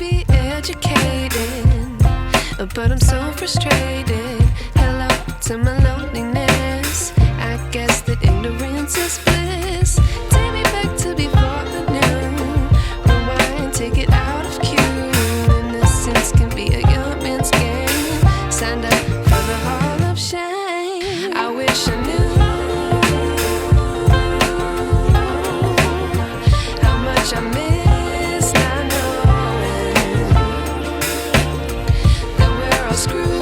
be educated, but I'm so frustrated. Hello to my loneliness. I guess that ignorance is bliss. Take me back to before I knew. Rewind, take it out of cue. Innocence can be a young man's game. Signed up for the hall of shame. I wish I knew how much I miss not knowing that we're all screwed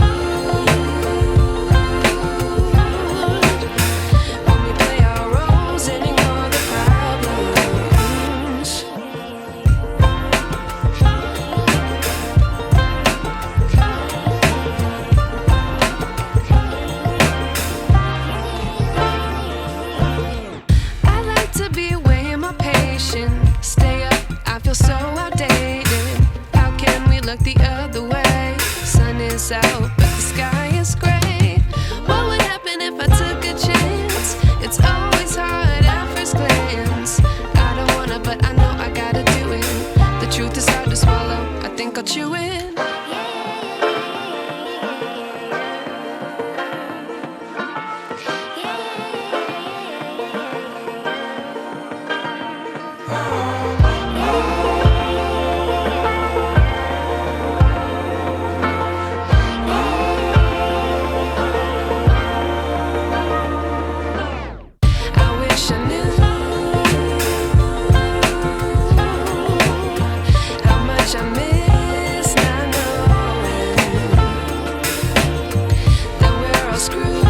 when we play our roles and ignore the problems. I like to be away in my patience. Stay up, I feel so outdated. How can we look the other way? Sun is out, but the sky is gray. What would happen if I took a chance? It's always hard at first glance. I don't wanna, but I know I gotta do it. The truth is hard to swallow, I think I'll chew it. I wish I knew how much I miss not knowing that we're all screwed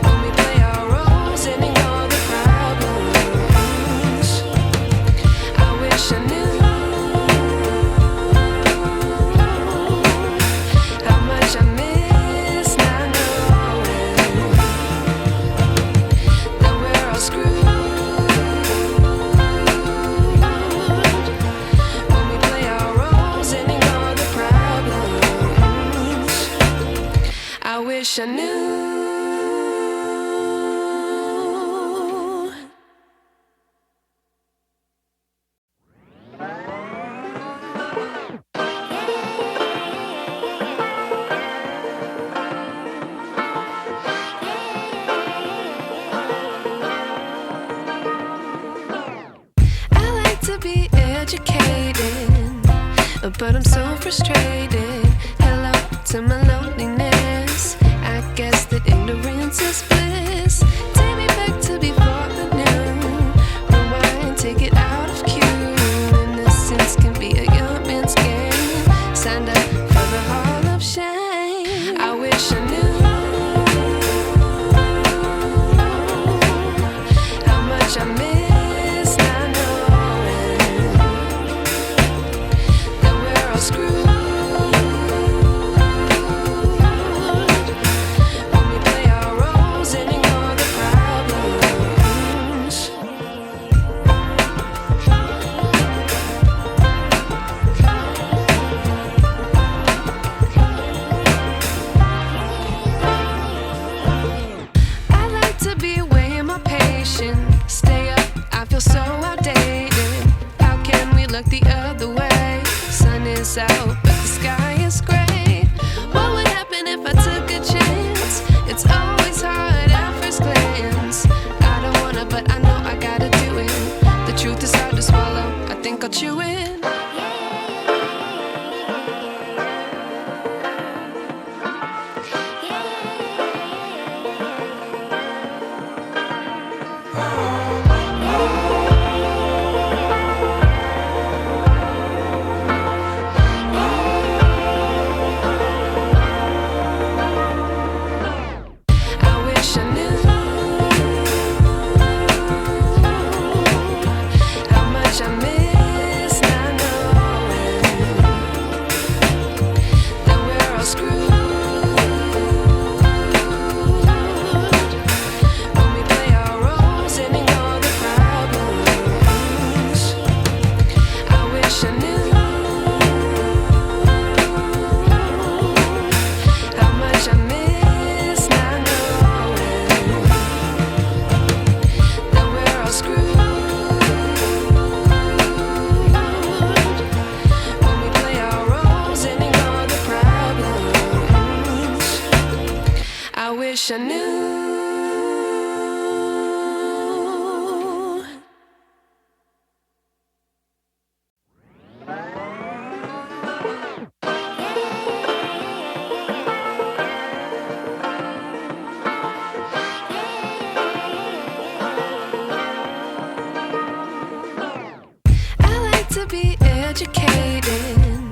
when we play our roles and ignore the problems. I wish I knew how much I miss not knowing that we're all screwed when we play our roles and ignore the problems. I wish I knew. I like to be educated, but I'm so frustrated. Hello to my loneliness. I guess that ignorance is bliss. Take me back to before I knew. Rewind, take it out of cue. Innocence can be a young man's game. Signed up for the hall of shame. I wish I knew how much I miss not knowing that we're all screwed when we play our roles and ignore the problems. I like to be away in my patience. Stay up, I feel so outdated. How can we look the other way? Sun is out, but the sky is gray. What would happen if I took a chance? It's always hard at first glance. I don't wanna, but I know I gotta do it. The truth is hard to swallow, I think I'll chew it. I wish I knew how much I miss not be educated,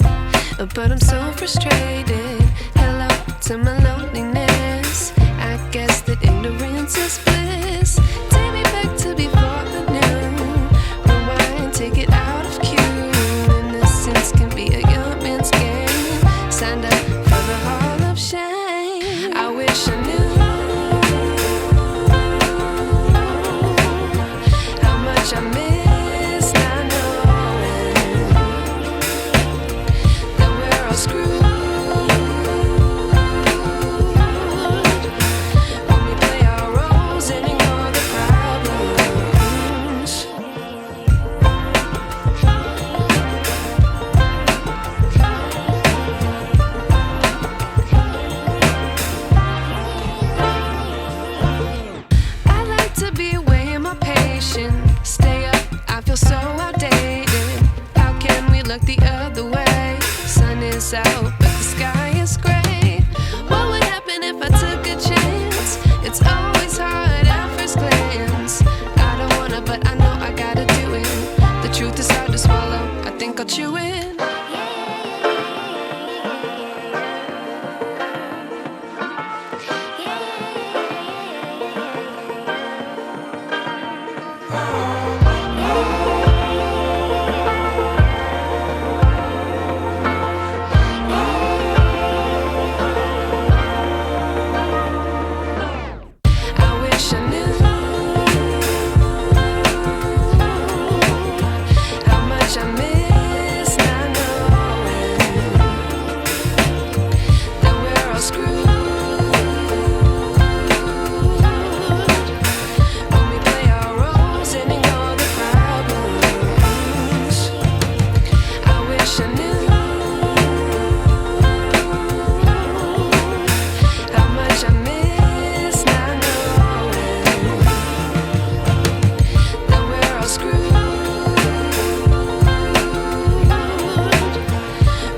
but I'm so frustrated. Hello to my loneliness. I guess that ignorance is bliss. Take me back to before I knew. Rewind, take it out of cue. Innocence can be a young man's game. Signed up for the hall of shame. I wish I knew how much I miss not knowing that we're all screwed when we play our roles and ignore the problems. I like to be away in my patience. Stay up, I feel so outdated. How can we look the other way? Sun is out, but the sky is gray. What would happen if I took a chance? It's always hard at first glance. I don't wanna, but I know I gotta do it. The truth is hard to swallow, I think I'll chew it. I wish I knew how much I miss not knowing that we're all screwed when we play our roles and ignore the problems. I wish I knew how much I miss not knowing that we're all screwed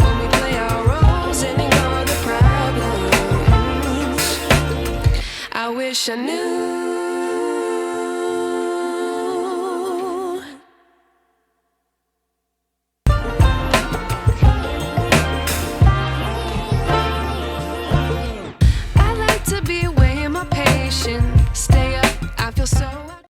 when we play our roles and ignore the problems. I wish I knew